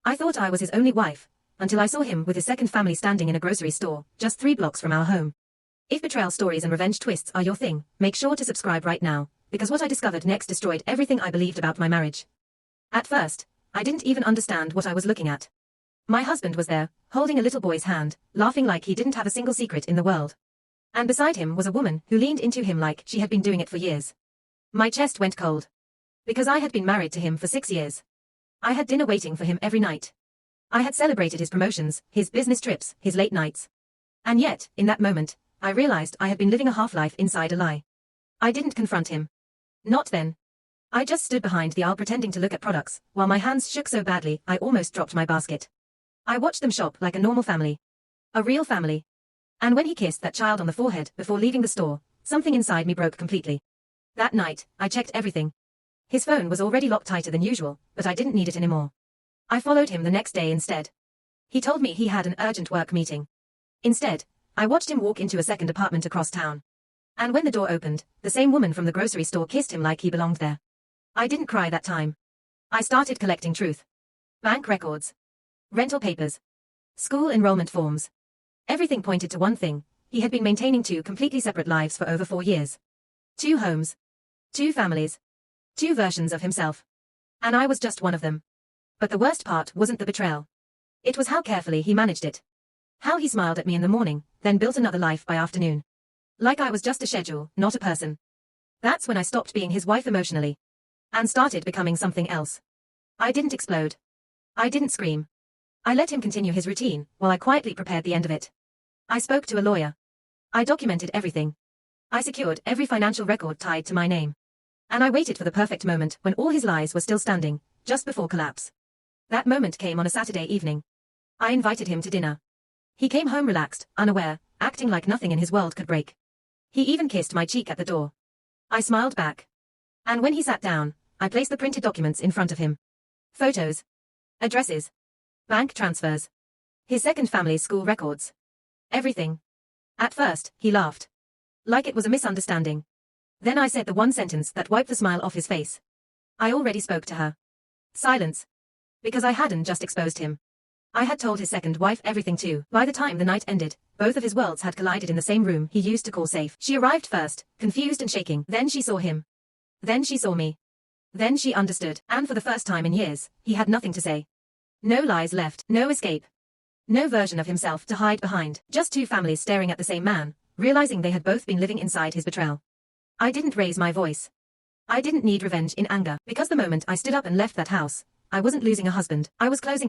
I thought I was his only wife, until I saw him with his second family standing in a grocery store, just 3 blocks from our home. If betrayal stories and revenge twists are your thing, make sure to subscribe right now, because what I discovered next destroyed everything I believed about my marriage. At first, I didn't even understand what I was looking at. My husband was there, holding a little boy's hand, laughing like he didn't have a single secret in the world. And beside him was a woman who leaned into him like she had been doing it for years. My chest went cold. Because I had been married to him for 6 years. I had dinner waiting for him every night. I had celebrated his promotions, his business trips, his late nights. And yet, in that moment, I realized I had been living a half-life inside a lie. I didn't confront him. Not then. I just stood behind the aisle pretending to look at products, while my hands shook so badly I almost dropped my basket. I watched them shop like a normal family. A real family. And when he kissed that child on the forehead before leaving the store, something inside me broke completely. That night, I checked everything. His phone was already locked tighter than usual, but I didn't need it anymore. I followed him the next day instead. He told me he had an urgent work meeting. Instead, I watched him walk into a second apartment across town. And when the door opened, the same woman from the grocery store kissed him like he belonged there. I didn't cry that time. I started collecting truth. Bank records. Rental papers. School enrollment forms. Everything pointed to one thing: he had been maintaining 2 completely separate lives for over 4 years. 2 homes. 2 families. 2 versions of himself. And I was just one of them. But the worst part wasn't the betrayal. It was how carefully he managed it. How he smiled at me in the morning, then built another life by afternoon. Like I was just a schedule, not a person. That's when I stopped being his wife emotionally. And started becoming something else. I didn't explode. I didn't scream. I let him continue his routine, while I quietly prepared the end of it. I spoke to a lawyer. I documented everything. I secured every financial record tied to my name. And I waited for the perfect moment when all his lies were still standing, just before collapse. That moment came on a Saturday evening. I invited him to dinner. He came home relaxed, unaware, acting like nothing in his world could break. He even kissed my cheek at the door. I smiled back. And when he sat down, I placed the printed documents in front of him. Photos. Addresses. Bank transfers. His second family's school records. Everything. At first, he laughed. Like it was a misunderstanding. Then I said the one sentence that wiped the smile off his face. I already spoke to her. Silence. Because I hadn't just exposed him. I had told his second wife everything too. By the time the night ended, both of his worlds had collided in the same room he used to call safe. She arrived first, confused and shaking. Then she saw him. Then she saw me. Then she understood, and for the first time in years, he had nothing to say. No lies left, no escape. No version of himself to hide behind. Just 2 families staring at the same man, realizing they had both been living inside his betrayal. I didn't raise my voice. I didn't need revenge in anger, because the moment I stood up and left that house, I wasn't losing a husband, I was closing